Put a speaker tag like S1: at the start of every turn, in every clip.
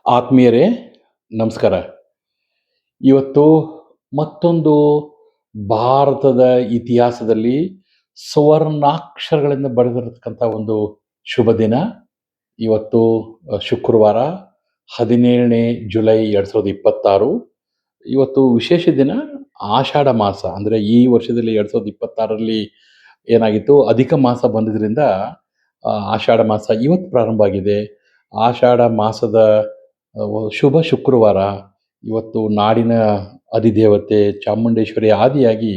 S1: ಆತ್ಮೀಯರೇ, ನಮಸ್ಕಾರ. ಇವತ್ತು ಮತ್ತೊಂದು ಭಾರತದ ಇತಿಹಾಸದಲ್ಲಿ ಸುವರ್ಣಾಕ್ಷರಗಳಿಂದ ಬರೆದಿರತಕ್ಕಂಥ ಒಂದು ಶುಭ ದಿನ. ಇವತ್ತು ಶುಕ್ರವಾರ 17ನೇ ಜುಲೈ 2026. ಇವತ್ತು ವಿಶೇಷ ದಿನ. ಆಷಾಢ ಮಾಸ ಅಂದರೆ ಈ ವರ್ಷದಲ್ಲಿ 2026ರಲ್ಲಿ ಏನಾಗಿತ್ತು, ಅಧಿಕ ಮಾಸ ಬಂದಿದ್ದರಿಂದ ಆಷಾಢ ಮಾಸ ಇವತ್ತು ಪ್ರಾರಂಭ ಆಗಿದೆ. ಆಷಾಢ ಮಾಸದ ಶುಭ ಶುಕ್ರವಾರ. ಇವತ್ತು ನಾಡಿನ ಅಧಿದೇವತೆ ಚಾಮುಂಡೇಶ್ವರಿ ಆದಿಯಾಗಿ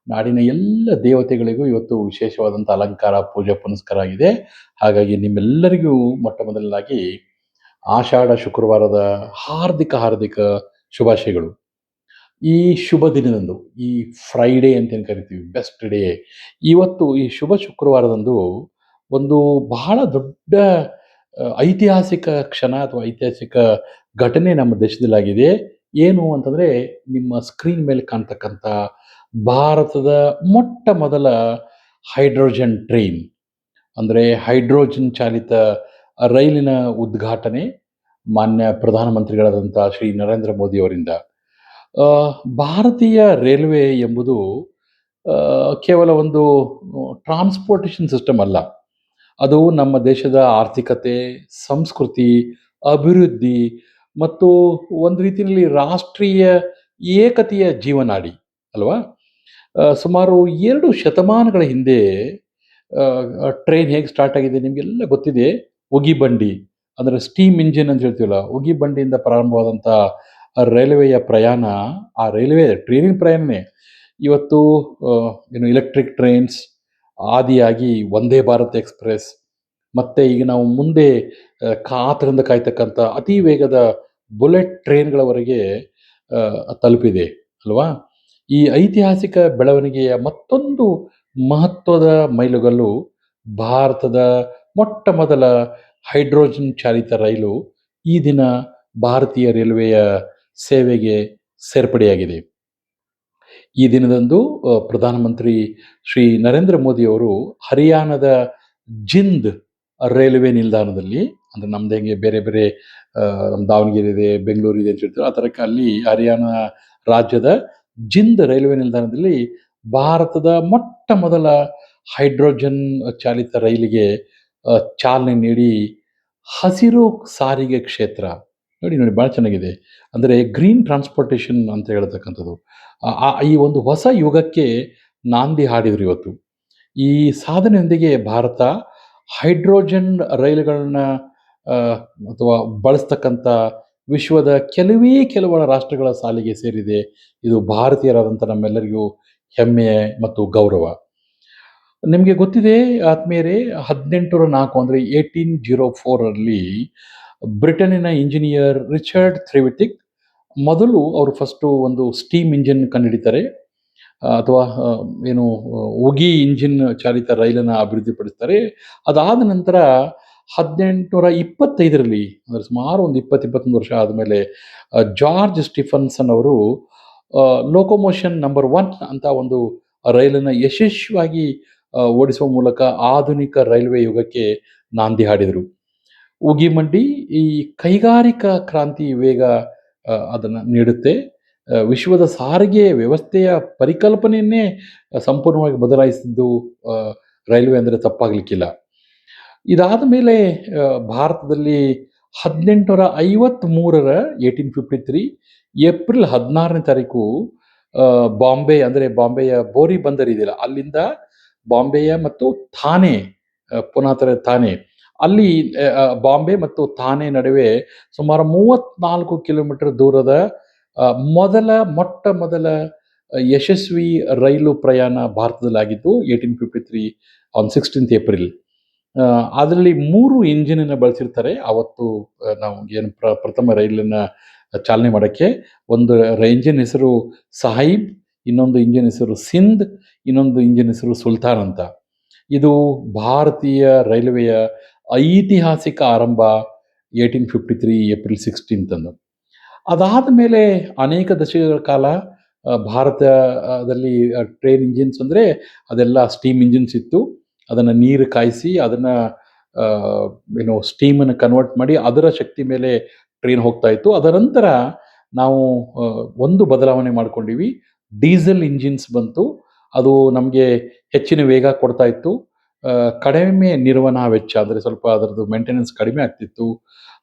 S1: ನಾಡಿನ ಎಲ್ಲ ದೇವತೆಗಳಿಗೂ ಇವತ್ತು ವಿಶೇಷವಾದಂಥ ಅಲಂಕಾರ, ಪೂಜೆ ಪುನಸ್ಕಾರ ಆಗಿದೆ. ಹಾಗಾಗಿ ನಿಮ್ಮೆಲ್ಲರಿಗೂ ಮೊಟ್ಟ ಮೊದಲನೇದಾಗಿ ಆಷಾಢ ಶುಕ್ರವಾರದ ಹಾರ್ದಿಕ ಹಾರ್ದಿಕ ಶುಭಾಶಯಗಳು. ಈ ಶುಭ ದಿನದಂದು, ಈ ಫ್ರೈಡೇ ಅಂತೇನು ಕರಿತೀವಿ, ಬೆಸ್ಟ್ ಡೇ, ಇವತ್ತು ಈ ಶುಭ ಶುಕ್ರವಾರದಂದು ಒಂದು ಬಹಳ ದೊಡ್ಡ ಐತಿಹಾಸಿಕ ಕ್ಷಣ ಅಥವಾ ಐತಿಹಾಸಿಕ ಘಟನೆ ನಮ್ಮ ದೇಶದಲ್ಲಾಗಿದೆ. ಏನು ಅಂತಂದರೆ, ನಿಮ್ಮ ಸ್ಕ್ರೀನ್ ಮೇಲೆ ಕಾಣ್ತಕ್ಕಂಥ ಭಾರತದ ಮೊಟ್ಟ ಮೊದಲ ಹೈಡ್ರೋಜನ್ ಟ್ರೈನ್, ಅಂದರೆ ಹೈಡ್ರೋಜನ್ ಚಾಲಿತ ರೈಲಿನ ಉದ್ಘಾಟನೆ ಮಾನ್ಯ ಪ್ರಧಾನಮಂತ್ರಿಗಳಾದಂಥ ಶ್ರೀ ನರೇಂದ್ರ ಮೋದಿ ಅವರಿಂದ. ಭಾರತೀಯ ರೈಲ್ವೆ ಎಂಬುದು ಕೇವಲ ಒಂದು ಟ್ರಾನ್ಸ್ಪೋರ್ಟೇಷನ್ ಸಿಸ್ಟಮ್ ಅಲ್ಲ. ಅದು ನಮ್ಮ ದೇಶದ ಆರ್ಥಿಕತೆ, ಸಂಸ್ಕೃತಿ, ಅಭಿವೃದ್ಧಿ ಮತ್ತು ಒಂದು ರೀತಿಯಲ್ಲಿ ರಾಷ್ಟ್ರೀಯ ಏಕತೆಯ ಜೀವನಾಡಿ ಅಲ್ವಾ? ಸುಮಾರು 2 ಶತಮಾನಗಳ ಹಿಂದೆ ಟ್ರೈನ್ ಹೇಗೆ ಸ್ಟಾರ್ಟ್ ಆಗಿದೆ ನಿಮಗೆಲ್ಲ ಗೊತ್ತಿದೆ. ಉಗಿಬಂಡಿ ಅಂದರೆ ಸ್ಟೀಮ್ ಇಂಜಿನ್ ಅಂತ ಹೇಳ್ತೀವಲ್ಲ, ಉಗಿಬಂಡಿಯಿಂದ ಪ್ರಾರಂಭವಾದಂಥ ರೈಲ್ವೆಯ ಪ್ರಯಾಣ, ಆ ರೈಲ್ವೆ ಟ್ರೈನಿನ ಪ್ರಯಾಣನೇ ಇವತ್ತು electric trains ಆದಿಯಾಗಿ Vande Bharat express, ಮತ್ತು ಈಗ ನಾವು ಮುಂದೆ ಕಾತರದಿಂದ ಕಾಯ್ತಕ್ಕಂಥ ಅತಿ ವೇಗದ ಬುಲೆಟ್ ಟ್ರೈನ್‌ಗಳವರೆಗೆ ತಲುಪಿದೆ ಅಲ್ವಾ? ಈ ಐತಿಹಾಸಿಕ ಬೆಳವಣಿಗೆಯ ಮತ್ತೊಂದು ಮಹತ್ವದ ಮೈಲುಗಲ್ಲು ಭಾರತದ ಮೊಟ್ಟ ಮೊದಲ ಹೈಡ್ರೋಜನ್ ಚಾಲಿತ ರೈಲು ಈ ದಿನ ಭಾರತೀಯ ರೈಲ್ವೆಯ ಸೇವೆಗೆ ಸೇರ್ಪಡೆಯಾಗಿದೆ. ಈ ದಿನದಂದು ಪ್ರಧಾನಮಂತ್ರಿ ಶ್ರೀ ನರೇಂದ್ರ ಮೋದಿಯವರು ಹರಿಯಾಣದ ಜಿಂದ್ ರೈಲ್ವೆ ನಿಲ್ದಾಣದಲ್ಲಿ, ಅಂದರೆ ನಮ್ದು ಹೆಂಗೆ ಬೇರೆ ಬೇರೆ ನಮ್ಮ ದಾವಣಗೆರೆ ಇದೆ, ಬೆಂಗಳೂರು ಇದೆ ಅಂತ ಹೇಳ್ತೀವಿ, ಆ ಥರಕ್ಕೆ ಅಲ್ಲಿ ಹರಿಯಾಣ ರಾಜ್ಯದ ಜಿಂದ್ ರೈಲ್ವೆ ನಿಲ್ದಾಣದಲ್ಲಿ ಭಾರತದ ಮೊಟ್ಟ ಮೊದಲ ಹೈಡ್ರೋಜನ್ ಚಾಲಿತ ರೈಲಿಗೆ ಚಾಲನೆ ನೀಡಿ ಹಸಿರು ಸಾರಿಗೆ ಕ್ಷೇತ್ರ ನೋಡಿ ನೋಡಿ ಭಾಳ ಚೆನ್ನಾಗಿದೆ. ಅಂದರೆ ಗ್ರೀನ್ ಟ್ರಾನ್ಸ್ಪೋರ್ಟೇಷನ್ ಅಂತ ಹೇಳ್ತಕ್ಕಂಥದ್ದು. ಈ ಒಂದು ಹೊಸ ಯುಗಕ್ಕೆ ನಾಂದಿ ಹಾಡಿದರು ಇವತ್ತು. ಈ ಸಾಧನೆಯೊಂದಿಗೆ ಭಾರತ ಹೈಡ್ರೋಜನ್ ರೈಲುಗಳನ್ನ ಅಥವಾ ಬಳಸ್ತಕ್ಕಂಥ ವಿಶ್ವದ ಕೆಲವು ರಾಷ್ಟ್ರಗಳ ಸಾಲಿಗೆ ಸೇರಿದೆ. ಇದು ಭಾರತೀಯರಾದಂಥ ನಮ್ಮೆಲ್ಲರಿಗೂ ಹೆಮ್ಮೆ ಮತ್ತು ಗೌರವ. ನಿಮಗೆ ಗೊತ್ತಿದೆ ಆತ್ಮೀಯರೇ, 1804 ಅಂದರೆ 1804ರಲ್ಲಿ ಬ್ರಿಟನ್ನಿನ ಇಂಜಿನಿಯರ್ ರಿಚರ್ಡ್ ಥ್ರೆವಿಟಿಕ್ ಮೊದಲು ಅವರು ಫಸ್ಟು ಒಂದು ಸ್ಟೀಮ್ ಇಂಜಿನ್ ಕಂಡುಹಿಡಿತಾರೆ, ಅಥವಾ ಉಗಿ ಇಂಜಿನ್ ಚಾಲಿತ ರೈಲನ್ನು ಅಭಿವೃದ್ಧಿಪಡಿಸ್ತಾರೆ. ಅದಾದ ನಂತರ 1825ರಲ್ಲಿ, ಅಂದರೆ ಸುಮಾರು ಒಂದು 20-21 ವರ್ಷ ಆದಮೇಲೆ, ಜಾರ್ಜ್ ಸ್ಟಿಫನ್ಸನ್ ಅವರು ಲೋಕೋಮೋಷನ್ ನಂಬರ್ 1 ಅಂತ ಒಂದು ರೈಲನ್ನು ಯಶಸ್ವಿಯಾಗಿ ಓಡಿಸುವ ಮೂಲಕ ಆಧುನಿಕ ರೈಲ್ವೆ ಯುಗಕ್ಕೆ ನಾಂದಿ ಹಾಡಿದರು. ಉಗಿಮಂಡಿ ಈ ಕೈಗಾರಿಕಾ ಕ್ರಾಂತಿ ವೇಗ ಅದನ್ನು ನೀಡುತ್ತೆ. ವಿಶ್ವದ ಸಾರಿಗೆ ವ್ಯವಸ್ಥೆಯ ಪರಿಕಲ್ಪನೆಯನ್ನೇ ಸಂಪೂರ್ಣವಾಗಿ ಬದಲಾಯಿಸಿದ್ದು ರೈಲ್ವೆ ಅಂದರೆ ತಪ್ಪಾಗಲಿಕ್ಕಿಲ್ಲ. ಇದಾದ ಮೇಲೆ ಭಾರತದಲ್ಲಿ 1853ರ 1853 ಏಪ್ರಿಲ್ 16ನೇ ತಾರೀಕು ಬಾಂಬೆ, ಅಂದರೆ ಬಾಂಬೆಯ ಬೋರಿ ಬಂದರ್ ಇದೆಯಲ್ಲ, ಅಲ್ಲಿಂದ ಬಾಂಬೆಯ ಮತ್ತು ಥಾನೆ, ಪುನಃ ಥಾನೆ, ಅಲ್ಲಿ ಬಾಂಬೆ ಮತ್ತು ಥಾನೆ ನಡುವೆ ಸುಮಾರು 34 ಕಿಲೋಮೀಟರ್ ದೂರದ ಮೊಟ್ಟ ಮೊದಲ ಯಶಸ್ವಿ ರೈಲು ಪ್ರಯಾಣ ಭಾರತದಲ್ಲಾಗಿದ್ದು 1853 ಆನ್ 16th ಏಪ್ರಿಲ್. ಅದರಲ್ಲಿ 3 ಇಂಜಿನನ್ನು ಬಳಸಿರ್ತಾರೆ. ಅವತ್ತು ನಾವು ಏನು ಪ್ರಥಮ ರೈಲನ್ನು ಚಾಲನೆ ಮಾಡೋಕ್ಕೆ ಒಂದು ಇಂಜಿನ್ ಹೆಸರು ಸಾಹಿಬ್, ಇನ್ನೊಂದು ಇಂಜಿನ್ ಹೆಸರು ಸಿಂಧ್, ಇನ್ನೊಂದು ಇಂಜಿನ್ ಹೆಸರು ಸುಲ್ತಾನ್ ಅಂತ. ಇದು ಭಾರತೀಯ ರೈಲ್ವೆಯ ಐತಿಹಾಸಿಕ ಆರಂಭ 1853 ಏಪ್ರಿಲ್ 16 ಅದಾದ ಮೇಲೆ ಅನೇಕ ದಶಕಗಳ ಕಾಲ ಭಾರತದಲ್ಲಿ ಟ್ರೈನ್ ಇಂಜಿನ್ಸ್ ಅಂದರೆ ಅದೆಲ್ಲ ಸ್ಟೀಮ್ ಇಂಜಿನ್ಸ್ ಇತ್ತು. ಅದನ್ನು ನೀರು ಕಾಯಿಸಿ ಅದನ್ನು ಸ್ಟೀಮನ್ನು ಕನ್ವರ್ಟ್ ಮಾಡಿ ಅದರ ಶಕ್ತಿ ಮೇಲೆ ಟ್ರೈನ್ ಹೋಗ್ತಾ ಇತ್ತು. ಅದರ ನಂತರ ನಾವು ಒಂದು ಬದಲಾವಣೆ ಮಾಡ್ಕೊಂಡಿವಿ. ಡೀಸೆಲ್ ಇಂಜಿನ್ಸ್ ಬಂತು. ಅದು ನಮಗೆ ಹೆಚ್ಚಿನ ವೇಗ ಕೊಡ್ತಾ ಇತ್ತು. ಕಡಿಮೆ ನಿರ್ವಹಣಾ ವೆಚ್ಚ, ಅಂದರೆ ಸ್ವಲ್ಪ ಅದರದ್ದು ಮೇಂಟೆನೆನ್ಸ್ ಕಡಿಮೆ ಆಗ್ತಿತ್ತು.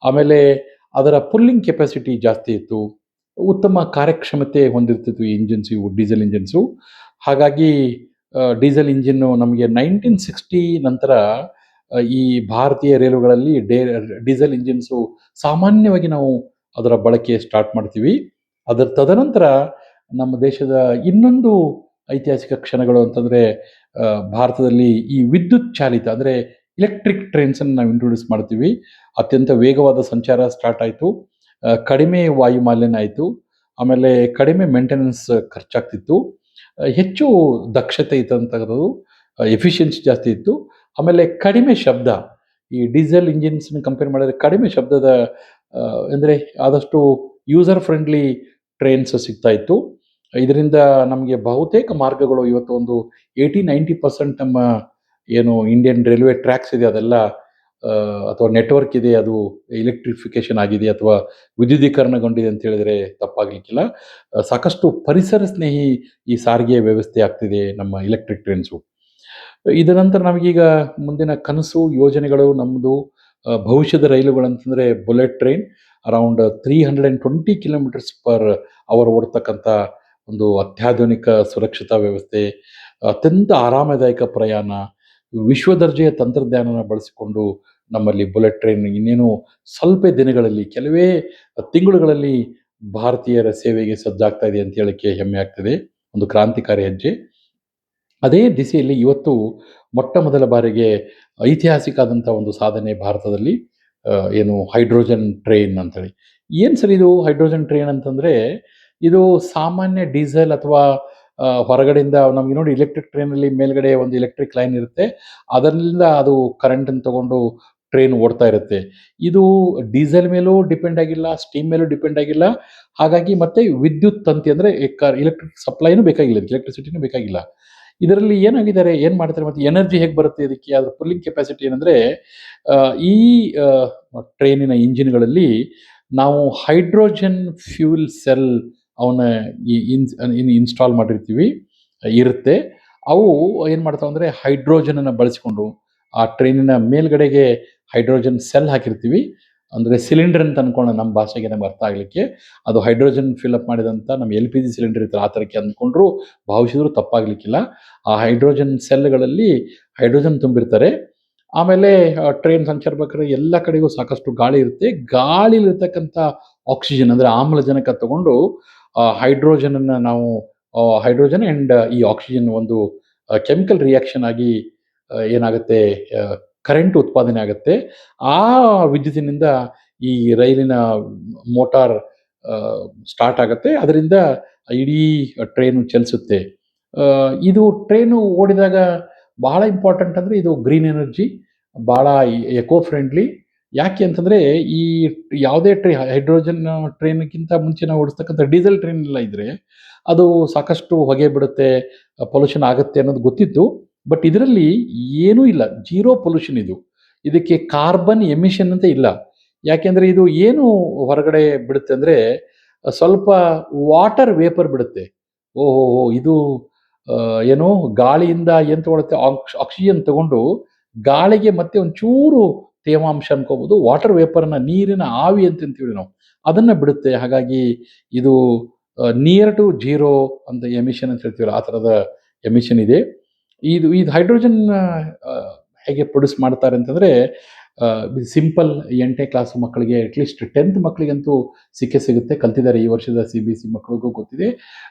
S1: ಆಮೇಲೆ ಅದರ ಪುಲ್ಲಿಂಗ್ ಕೆಪಾಸಿಟಿ ಜಾಸ್ತಿ ಇತ್ತು. ಉತ್ತಮ ಕಾರ್ಯಕ್ಷಮತೆ ಹೊಂದಿರ್ತಿತ್ತು ಈ ಇಂಜಿನ್ಸ್, ಇವು ಡೀಸೆಲ್ ಇಂಜಿನ್ಸು. ಹಾಗಾಗಿ ಡೀಸೆಲ್ ಇಂಜಿನ್ನು ನಮಗೆ 1960 ನಂತರ ಈ ಭಾರತೀಯ ರೈಲುಗಳಲ್ಲಿ ಡೀಸೆಲ್ ಇಂಜಿನ್ಸು ಸಾಮಾನ್ಯವಾಗಿ ನಾವು ಅದರ ಬಳಕೆ ಸ್ಟಾರ್ಟ್ ಮಾಡ್ತೀವಿ. ಅದರ ತದನಂತರ ನಮ್ಮ ದೇಶದ ಇನ್ನೊಂದು ಐತಿಹಾಸಿಕ ಕ್ಷಣಗಳು ಅಂತಂದರೆ, ಭಾರತದಲ್ಲಿ ಈ ವಿದ್ಯುತ್ ಚಾಲಿತ ಅಂದರೆ ಇಲೆಕ್ಟ್ರಿಕ್ ಟ್ರೈನ್ಸನ್ನು ನಾವು ಇಂಟ್ರೊಡ್ಯೂಸ್ ಮಾಡ್ತೀವಿ. ಅತ್ಯಂತ ವೇಗವಾದ ಸಂಚಾರ ಸ್ಟಾರ್ಟ್ ಆಯಿತು. ಕಡಿಮೆ ವಾಯು ಮಾಲಿನ್ಯ ಆಯಿತು. ಆಮೇಲೆ ಕಡಿಮೆ ಮೇಂಟೆನೆನ್ಸ್ ಖರ್ಚಾಗ್ತಿತ್ತು. ಹೆಚ್ಚು ದಕ್ಷತೆ ಇತ್ತಂಥದ್ದು, ಎಫಿಷಿಯನ್ಸಿ ಜಾಸ್ತಿ ಇತ್ತು. ಆಮೇಲೆ ಕಡಿಮೆ ಶಬ್ದ. ಈ ಡೀಸೆಲ್ ಇಂಜಿನ್ಸ್ನ ಕಂಪೇರ್ ಮಾಡಿದ್ರೆ ಕಡಿಮೆ ಶಬ್ದದ, ಅಂದರೆ ಆದಷ್ಟು ಯೂಸರ್ ಫ್ರೆಂಡ್ಲಿ ಟ್ರೈನ್ಸ್ ಸಿಗ್ತಾ ಇತ್ತು. ಇದರಿಂದ ನಮಗೆ ಬಹುತೇಕ ಮಾರ್ಗಗಳು ಇವತ್ತು ಒಂದು 80-90% ನಮ್ಮ ಏನು ಇಂಡಿಯನ್ ರೈಲ್ವೆ ಟ್ರ್ಯಾಕ್ಸ್ ಇದೆ ಅದೆಲ್ಲ, ಅಥವಾ ನೆಟ್ವರ್ಕ್ ಇದೆ, ಅದು ಎಲೆಕ್ಟ್ರಿಫಿಕೇಶನ್ ಆಗಿದೆ ಅಥವಾ ವಿದ್ಯುದೀಕರಣಗೊಂಡಿದೆ ಅಂತ ಹೇಳಿದರೆ ತಪ್ಪಾಗಲಿಕ್ಕಿಲ್ಲ. ಸಾಕಷ್ಟು ಪರಿಸರ ಸ್ನೇಹಿ ಈ ಸಾರಿಗೆ ವ್ಯವಸ್ಥೆ ಆಗ್ತಿದೆ ನಮ್ಮ ಎಲೆಕ್ಟ್ರಿಕ್ ಟ್ರೈನ್ಸು. ಇದರ ನಂತರ ನಮಗೀಗ ಮುಂದಿನ ಕನಸು ಯೋಜನೆಗಳು ನಮ್ಮದು ಭವಿಷ್ಯದ ರೈಲುಗಳಂತಂದರೆ bullet train, around 320 kilometres per hour ಓಡ್ತಕ್ಕಂಥ ಒಂದು ಅತ್ಯಾಧುನಿಕ ಸುರಕ್ಷತಾ ವ್ಯವಸ್ಥೆ, ಅತ್ಯಂತ ಆರಾಮದಾಯಕ ಪ್ರಯಾಣ, ವಿಶ್ವದರ್ಜೆಯ ತಂತ್ರಜ್ಞಾನನ ಬಳಸಿಕೊಂಡು ನಮ್ಮಲ್ಲಿ ಬುಲೆಟ್ ಟ್ರೈನ್ ಇನ್ನೇನು ಸ್ವಲ್ಪ ದಿನಗಳಲ್ಲಿ, ಕೆಲವೇ ತಿಂಗಳುಗಳಲ್ಲಿ ಭಾರತೀಯರ ಸೇವೆಗೆ ಸಜ್ಜಾಗ್ತಾ ಇದೆ ಅಂತ ಹೇಳಕ್ಕೆ ಹೆಮ್ಮೆ ಆಗ್ತದೆ. ಒಂದು ಕ್ರಾಂತಿಕಾರಿ ಹೆಜ್ಜೆ. ಅದೇ ದಿಸೆಯಲ್ಲಿ ಇವತ್ತು ಮೊಟ್ಟ ಮೊದಲ ಬಾರಿಗೆ ಐತಿಹಾಸಿಕ ಆದಂಥ ಒಂದು ಸಾಧನೆ ಭಾರತದಲ್ಲಿ, ಏನು ಹೈಡ್ರೋಜನ್ ಟ್ರೈನ್ ಅಂತೇಳಿ. ಏನು ಸರ್ ಇದು ಹೈಡ್ರೋಜನ್ ಟ್ರೈನ್ ಅಂತಂದರೆ, ಇದು ಸಾಮಾನ್ಯ ಡೀಸೆಲ್ ಅಥವಾ ಹೊರಗಡೆಯಿಂದ ನಮಗೆ ನೋಡಿ ಎಲೆಕ್ಟ್ರಿಕ್ ಟ್ರೈನಲ್ಲಿ ಮೇಲ್ಗಡೆ ಒಂದು ಎಲೆಕ್ಟ್ರಿಕ್ ಲೈನ್ ಇರುತ್ತೆ, ಅದರಿಂದ ಅದು ಕರೆಂಟನ್ನು ತಗೊಂಡು ಟ್ರೈನ್ ಓಡ್ತಾ ಇರುತ್ತೆ. ಇದು ಡೀಸೆಲ್ ಮೇಲೂ ಡಿಪೆಂಡ್ ಆಗಿಲ್ಲ, ಸ್ಟೀಮ್ ಮೇಲೂ ಡಿಪೆಂಡ್ ಆಗಿಲ್ಲ. ಹಾಗಾಗಿ ಮತ್ತೆ ವಿದ್ಯುತ್ ತಂತಿ ಅಂದರೆ ಎಲೆಕ್ಟ್ರಿಕ್ ಸಪ್ಲೈನೂ ಬೇಕಾಗಿಲ್ಲ, ಎಲೆಕ್ಟ್ರಿಸಿಟಿನೂ ಬೇಕಾಗಿಲ್ಲ. ಇದರಲ್ಲಿ ಏನಾಗಿದ್ದಾರೆ, ಏನು ಮಾಡ್ತಾರೆ, ಮತ್ತು ಎನರ್ಜಿ ಹೇಗೆ ಬರುತ್ತೆ ಇದಕ್ಕೆ, ಅದರ ಪುಲ್ಲಿಂಗ್ ಕೆಪಾಸಿಟಿ ಏನಂದರೆ, ಈ ಟ್ರೈನಿನ ಇಂಜಿನ್ಗಳಲ್ಲಿ ನಾವು ಹೈಡ್ರೋಜನ್ ಫ್ಯೂಲ್ ಸೆಲ್ ಅವನ್ನ ಇನ್ಸ್ಟಾಲ್ ಮಾಡಿರ್ತೀವಿ, ಇರುತ್ತೆ. ಅವು ಏನು ಮಾಡ್ತಾವೆ ಅಂದರೆ, ಹೈಡ್ರೋಜನನ್ನು ಬಳಸಿಕೊಂಡು ಆ ಟ್ರೈನಿನ ಮೇಲ್ಗಡೆಗೆ ಹೈಡ್ರೋಜನ್ ಸೆಲ್ ಹಾಕಿರ್ತೀವಿ. ಅಂದರೆ ಸಿಲಿಂಡರ್ ಅಂತ ಅಂದ್ಕೊಂಡು ನಮ್ಮ ಭಾಷೆಗೆ ನಮ್ಗೆ ಅರ್ಥ ಆಗಲಿಕ್ಕೆ, ಅದು ಹೈಡ್ರೋಜನ್ ಫಿಲ್ಅಪ್ ಮಾಡಿದಂಥ ನಮ್ಮ LPG ಸಿಲಿಂಡರ್ ಇರ್ತದೆ ಆ ಥರಕ್ಕೆ ಅಂದ್ಕೊಂಡ್ರು ಭಾವಿಸಿದ್ರು ತಪ್ಪಾಗಲಿಕ್ಕಿಲ್ಲ. ಆ ಹೈಡ್ರೋಜನ್ ಸೆಲ್ಗಳಲ್ಲಿ ಹೈಡ್ರೋಜನ್ ತುಂಬಿರ್ತಾರೆ. ಆಮೇಲೆ ಟ್ರೈನ್ ಸಂಚರಿಸಬೇಕಾದ್ರೆ ಎಲ್ಲ ಕಡೆಗೂ ಸಾಕಷ್ಟು ಗಾಳಿ ಇರುತ್ತೆ. ಗಾಳಿಲಿರ್ತಕ್ಕಂಥ ಆಕ್ಸಿಜನ್ ಅಂದರೆ ಆಮ್ಲಜನಕ ತಗೊಂಡು ಹೈಡ್ರೋಜನನ್ನು ನಾವು ಹೈಡ್ರೋಜನ್ ಆ್ಯಂಡ್ ಈ ಆಕ್ಸಿಜನ್ ಒಂದು ಕೆಮಿಕಲ್ ರಿಯಾಕ್ಷನ್ ಆಗಿ ಏನಾಗುತ್ತೆ, ಕರೆಂಟ್ ಉತ್ಪಾದನೆ ಆಗುತ್ತೆ. ಆ ವಿದ್ಯುತ್ತಿನಿಂದ ಈ ರೈಲಿನ ಮೋಟಾರ್ ಸ್ಟಾರ್ಟ್ ಆಗುತ್ತೆ. ಅದರಿಂದ ಇಡೀ ಟ್ರೈನು ಚಲಿಸುತ್ತೆ. ಇದು ಟ್ರೈನು ಓಡಿದಾಗ ಬಹಳ ಇಂಪಾರ್ಟೆಂಟ್ ಅಂದರೆ, ಇದು ಗ್ರೀನ್ ಎನರ್ಜಿ, ಭಾಳ ಎಕೋ ಫ್ರೆಂಡ್ಲಿ. ಯಾಕೆ ಅಂತಂದರೆ, ಈ ಯಾವುದೇ ಹೈಡ್ರೋಜನ್ ಟ್ರೈನ್ಗಿಂತ ಮುಂಚೆ ನಾವು ಓಡಿಸ್ತಕ್ಕಂಥ ಡೀಸೆಲ್ ಟ್ರೈನ್ ಎಲ್ಲ ಇದ್ದರೆ ಅದು ಸಾಕಷ್ಟು ಹೊಗೆ ಬಿಡುತ್ತೆ, ಪೊಲ್ಯೂಷನ್ ಆಗುತ್ತೆ ಅನ್ನೋದು ಗೊತ್ತಿತ್ತು. ಬಟ್ ಇದರಲ್ಲಿ ಏನೂ ಇಲ್ಲ, ಜೀರೋ ಪೊಲ್ಯೂಷನ್ ಇದು. ಇದಕ್ಕೆ ಕಾರ್ಬನ್ ಎಮಿಷನ್ ಅಂತ ಇಲ್ಲ. ಯಾಕೆಂದರೆ ಇದು ಏನು ಹೊರಗಡೆ ಬಿಡುತ್ತೆ ಅಂದರೆ, ಸ್ವಲ್ಪ ವಾಟರ್ ವೇಪರ್ ಬಿಡುತ್ತೆ. ಓಹೋ, ಇದು ಏನು ಗಾಳಿಯಿಂದ ಏನು ತಗೊಳುತ್ತೆ, ಆಕ್ಸಿಜನ್ ತಗೊಂಡು ಗಾಳಿಗೆ ಮತ್ತೆ ಒಂಚೂರು ತೇವಾಂಶ ಅನ್ಕೋಬೋದು, ವಾಟರ್ ವೇಪರ್ನ, ನೀರಿನ ಆವಿ ಅಂತೀವಿ ನಾವು, ಅದನ್ನು ಬಿಡುತ್ತೆ. ಹಾಗಾಗಿ ಇದು ನಿಯರ್ ಟು ಜೀರೋ ಅಂತ ಎಮಿಷನ್ ಅಂತ ಹೇಳ್ತೀವಲ್ಲ, ಆ ಥರದ ಎಮಿಷನ್ ಇದೆ. ಇದು ಹೈಡ್ರೋಜನ್ ಹೇಗೆ ಪ್ರೊಡ್ಯೂಸ್ ಮಾಡ್ತಾರೆ ಅಂತಂದರೆ, ಸಿಂಪಲ್ 8ನೇ ಕ್ಲಾಸ್ ಮಕ್ಕಳಿಗೆ, ಅಟ್ಲೀಸ್ಟ್ 10th ಮಕ್ಕಳಿಗಂತೂ ಸಿಕ್ಕೇ ಸಿಗುತ್ತೆ, ಕಲ್ತಿದ್ದಾರೆ ಈ ವರ್ಷದ CBSE ಮಕ್ಕಳಿಗೂ ಗೊತ್ತಿದೆ.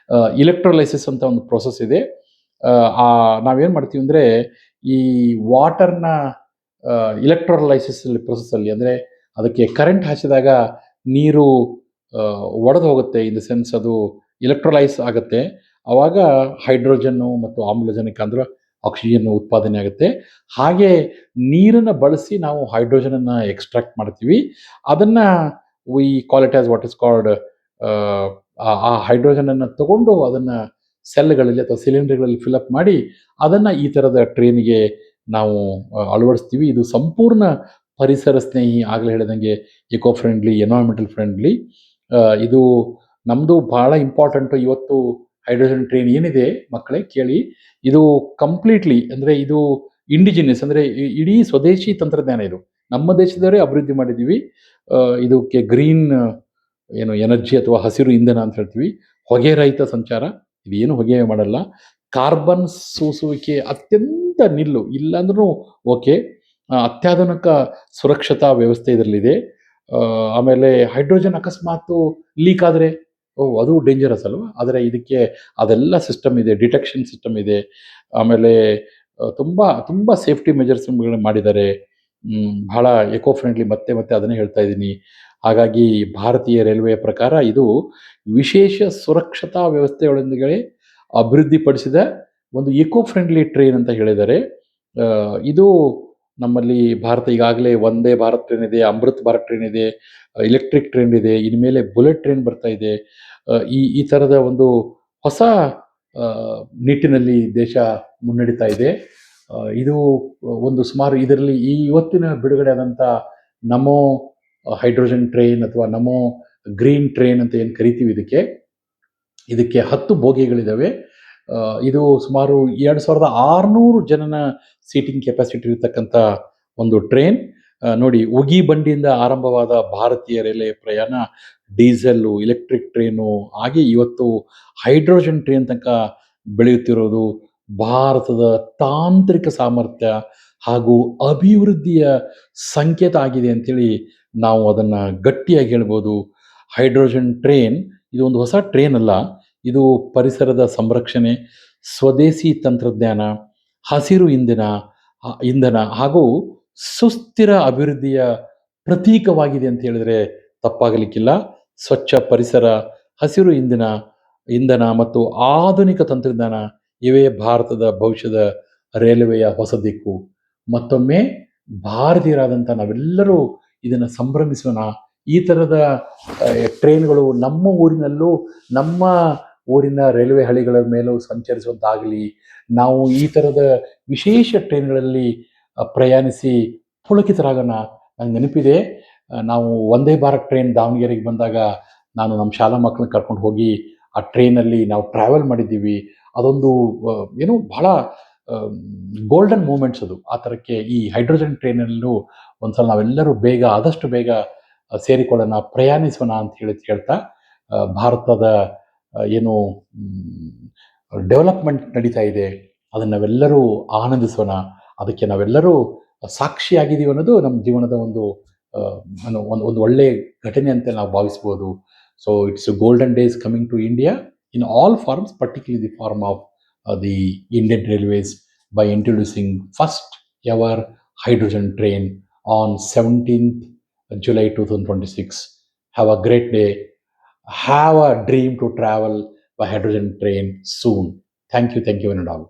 S1: ಇಲೆಕ್ಟ್ರೋಲೈಸಿಸ್ ಅಂತ ಒಂದು ಪ್ರೊಸೆಸ್ ಇದೆ. ನಾವೇನು ಮಾಡ್ತೀವಿ ಅಂದರೆ, ಈ ವಾಟರ್ನ ಇಲೆಕ್ಟ್ರೋಲೈಸಿಸ್ ಪ್ರೊಸೆಸ್ಸಲ್ಲಿ, ಅಂದರೆ ಅದಕ್ಕೆ ಕರೆಂಟ್ ಹಾಸಿದಾಗ ನೀರು ಒಡೆದು ಹೋಗುತ್ತೆ, ಇನ್ ದ ಸೆನ್ಸ್ ಅದು ಎಲೆಕ್ಟ್ರೋಲೈಸ್ ಆಗುತ್ತೆ. ಆವಾಗ ಹೈಡ್ರೋಜನ್ನು ಮತ್ತು ಆಮ್ಲಜನಕ ಅಂದರೆ ಆಕ್ಸಿಜನ್ ಉತ್ಪಾದನೆ ಆಗುತ್ತೆ. ಹಾಗೆ ನೀರನ್ನು ಬಳಸಿ ನಾವು ಹೈಡ್ರೋಜನನ್ನು ಎಕ್ಸ್ಟ್ರಾಕ್ಟ್ ಮಾಡ್ತೀವಿ. ಅದನ್ನು we call it as what is called, ಆ ಹೈಡ್ರೋಜನನ್ನು ತಗೊಂಡು ಅದನ್ನು ಸೆಲ್ಗಳಲ್ಲಿ ಅಥವಾ ಸಿಲಿಂಡರ್ಗಳಲ್ಲಿ ಫಿಲ್ಅಪ್ ಮಾಡಿ ಅದನ್ನು ಈ ಥರದ ಟ್ರೈನಿಗೆ ನಾವು ಅಳವಡಿಸ್ತೀವಿ. ಇದು ಸಂಪೂರ್ಣ ಪರಿಸರ ಸ್ನೇಹಿ, ಆಗಲೇ ಹೇಳಿದಂಗೆ ಇಕೋ ಫ್ರೆಂಡ್ಲಿ, ಎನ್ವೈರನ್ಮೆಂಟಲ್ ಫ್ರೆಂಡ್ಲಿ. ಇದು ನಮ್ಮದು ಭಾಳ ಇಂಪಾರ್ಟೆಂಟು. ಇವತ್ತು ಹೈಡ್ರೋಜನ್ ಟ್ರೈನ್ ಏನಿದೆ ಮಕ್ಕಳೇ ಕೇಳಿ, ಇದು ಕಂಪ್ಲೀಟ್ಲಿ ಅಂದರೆ ಇದು ಇಂಡಿಜಿನಿಯಸ್, ಅಂದರೆ ಇಡೀ ಸ್ವದೇಶಿ ತಂತ್ರಜ್ಞಾನ ಇದು. ನಮ್ಮ ದೇಶದವರೇ ಅಭಿವೃದ್ಧಿ ಮಾಡಿದ್ದೀವಿ. ಇದಕ್ಕೆ ಗ್ರೀನ್ ಏನು ಎನರ್ಜಿ ಅಥವಾ ಹಸಿರು ಇಂಧನ ಅಂತ ಹೇಳ್ತೀವಿ. ಹೊಗೆ ರಹಿತ ಸಂಚಾರ, ಇದೇನು ಹೊಗೆ ಮಾಡಲ್ಲ. ಕಾರ್ಬನ್ ಸೂಸುವಿಕೆ ಅತ್ಯಂತ ನಿಲ್ಲು, ಇಲ್ಲಾಂದ್ರೂ ಓಕೆ. ಅತ್ಯಾಧುನಿಕ ಸುರಕ್ಷತಾ ವ್ಯವಸ್ಥೆ ಇದರಲ್ಲಿದೆ. ಆಮೇಲೆ ಹೈಡ್ರೋಜನ್ ಅಕಸ್ಮಾತು ಲೀಕ್ ಆದರೆ ಅದು ಡೇಂಜರಸ್ ಅಲ್ವಾ. ಆದರೆ ಇದಕ್ಕೆ ಅದೆಲ್ಲ ಸಿಸ್ಟಮ್ ಇದೆ, ಡಿಟೆಕ್ಷನ್ ಸಿಸ್ಟಮ್ ಇದೆ. ಆಮೇಲೆ ತುಂಬ ತುಂಬ ಸೇಫ್ಟಿ ಮೆಜರ್ಸ್ಗಳನ್ನ ಮಾಡಿದ್ದಾರೆ. ಬಹಳ ಎಕೋ ಫ್ರೆಂಡ್ಲಿ, ಮತ್ತೆ ಮತ್ತೆ ಅದನ್ನೇ ಹೇಳ್ತಾ ಇದ್ದೀನಿ. ಹಾಗಾಗಿ ಭಾರತೀಯ ರೈಲ್ವೆಯ ಪ್ರಕಾರ ಇದು ವಿಶೇಷ ಸುರಕ್ಷತಾ ವ್ಯವಸ್ಥೆಗಳೊಂದಿಗೆ ಅಭಿವೃದ್ಧಿಪಡಿಸಿದ ಒಂದು ಎಕೋ ಫ್ರೆಂಡ್ಲಿ ಟ್ರೈನ್ ಅಂತ ಹೇಳಿದ್ದಾರೆ. ಇದು ನಮ್ಮಲ್ಲಿ ಭಾರತ ಈಗಾಗಲೇ ವಂದೇ ಭಾರತ್ ಟ್ರೈನ್ ಇದೆ, ಅಮೃತ್ ಭಾರತ್ ಟ್ರೈನ್ ಇದೆ, ಎಲೆಕ್ಟ್ರಿಕ್ ಟ್ರೈನ್ ಇದೆ, ಇನ್ಮೇಲೆ ಬುಲೆಟ್ ಟ್ರೈನ್ ಬರ್ತಾ ಇದೆ. ಈ ಈ ಥರದ ಒಂದು ಹೊಸ ನಿಟ್ಟಿನಲ್ಲಿ ದೇಶ ಮುನ್ನಡೀತಾ ಇದೆ. ಇದು ಒಂದು ಸುಮಾರು ಇದರಲ್ಲಿ ಈ ಇವತ್ತಿನ ಬಿಡುಗಡೆ ಆದಂಥ ನಮೋ ಹೈಡ್ರೋಜನ್ ಟ್ರೈನ್ ಅಥವಾ ನಮೋ ಗ್ರೀನ್ ಟ್ರೈನ್ ಅಂತ ಏನು ಕರಿತೀವಿ, ಇದಕ್ಕೆ 10 ಬೋಗಿಗಳಿದ್ದಾವೆ. ಇದು ಸುಮಾರು 2600 ಜನನ ಸೀಟಿಂಗ್ ಕೆಪಾಸಿಟಿ ಇರತಕ್ಕಂಥ ಒಂದು ಟ್ರೈನ್. ನೋಡಿ, ಉಗಿ ಬಂಡಿಯಿಂದ ಆರಂಭವಾದ ಭಾರತೀಯ ರೈಲ್ವೆ ಪ್ರಯಾಣ ಡೀಸೆಲ್ಲು, ಎಲೆಕ್ಟ್ರಿಕ್ ಟ್ರೈನು ಹಾಗೆ ಇವತ್ತು ಹೈಡ್ರೋಜನ್ ಟ್ರೈನ್ ತನಕ ಬೆಳೆಯುತ್ತಿರೋದು ಭಾರತದ ತಾಂತ್ರಿಕ ಸಾಮರ್ಥ್ಯ ಹಾಗೂ ಅಭಿವೃದ್ಧಿಯ ಸಂಕೇತ ಆಗಿದೆ ಅಂತೇಳಿ ನಾವು ಅದನ್ನು ಗಟ್ಟಿಯಾಗಿ ಹೇಳ್ಬೋದು. ಹೈಡ್ರೋಜನ್ ಟ್ರೈನ್ ಇದು ಒಂದು ಹೊಸ ಟ್ರೈನ್ ಅಲ್ಲ, ಇದು ಪರಿಸರದ ಸಂರಕ್ಷಣೆ, ಸ್ವದೇಶಿ ತಂತ್ರಜ್ಞಾನ, ಹಸಿರು ಇಂಧನ ಹಾಗೂ ಸುಸ್ಥಿರ ಅಭಿವೃದ್ಧಿಯ ಪ್ರತೀಕವಾಗಿದೆ ಅಂತ ಹೇಳಿದ್ರೆ ತಪ್ಪಾಗಲಿಕ್ಕಿಲ್ಲ. ಸ್ವಚ್ಛ ಪರಿಸರ, ಹಸಿರು ಇಂಧನ ಮತ್ತು ಆಧುನಿಕ ತಂತ್ರಜ್ಞಾನ ಇವೇ ಭಾರತದ ಭವಿಷ್ಯದ ರೈಲ್ವೆಯ ಹೊಸ ದಿಕ್ಕು. ಮತ್ತೊಮ್ಮೆ ಭಾರತೀಯರಾದಂಥ ನಾವೆಲ್ಲರೂ ಇದನ್ನು ಸಂಭ್ರಮಿಸೋಣ. ಈ ಥರದ ಟ್ರೈನ್ಗಳು ನಮ್ಮ ಊರಿನಲ್ಲೂ, ನಮ್ಮ ಊರಿನ ರೈಲ್ವೆ ಹಳಿಗಳ ಮೇಲೂ ಸಂಚರಿಸುವಂತಾಗಲಿ. ನಾವು ಈ ಥರದ ವಿಶೇಷ ಟ್ರೈನ್ಗಳಲ್ಲಿ ಪ್ರಯಾಣಿಸಿ ಪುಳಕಿತರಾಗೋಣ. ನಂಗೆ ನೆನಪಿದೆ, ನಾವು ವಂದೇ ಭಾರತ್ ಟ್ರೈನ್ ದಾವಣಗೆರೆಗೆ ಬಂದಾಗ ನಾನು ನಮ್ಮ ಶಾಲಾ ಮಕ್ಕಳನ್ನ ಕರ್ಕೊಂಡು ಹೋಗಿ ಆ ಟ್ರೈನಲ್ಲಿ ನಾವು ಟ್ರಾವೆಲ್ ಮಾಡಿದ್ದೀವಿ. ಅದೊಂದು ಏನು ಬಹಳ ಗೋಲ್ಡನ್ ಮೂಮೆಂಟ್ಸ್ ಅದು. ಆ ಥರಕ್ಕೆ ಈ ಹೈಡ್ರೋಜನ್ ಟ್ರೈನಲ್ಲೂ ಒಂದ್ಸಲ ನಾವೆಲ್ಲರೂ ಆದಷ್ಟು ಬೇಗ ಸೇರಿಕೊಳ್ಳೋಣ, ಪ್ರಯಾಣಿಸೋಣ ಅಂತ ಹೇಳ್ತಾ ಭಾರತದ ಏನು ಡೆವಲಪ್ಮೆಂಟ್ ನಡೀತಾ ಇದೆ ಅದನ್ನು ನಾವೆಲ್ಲರೂ ಆನಂದಿಸೋಣ. ಅದಕ್ಕೆ ನಾವೆಲ್ಲರೂ ಸಾಕ್ಷಿಯಾಗಿದ್ದೀವಿ ಅನ್ನೋದು ನಮ್ಮ ಜೀವನದ ಒಂದು ಒಂದು ಒಳ್ಳೆಯ ಘಟನೆ ಅಂತ ನಾವು ಭಾವಿಸ್ಬೋದು. So it's golden days coming to India in all forms, particularly the form of the Indian Railways by introducing first ever hydrogen train on 17th July 2026. Have a great day. Have a dream to travel by hydrogen train soon. Thank you, and all.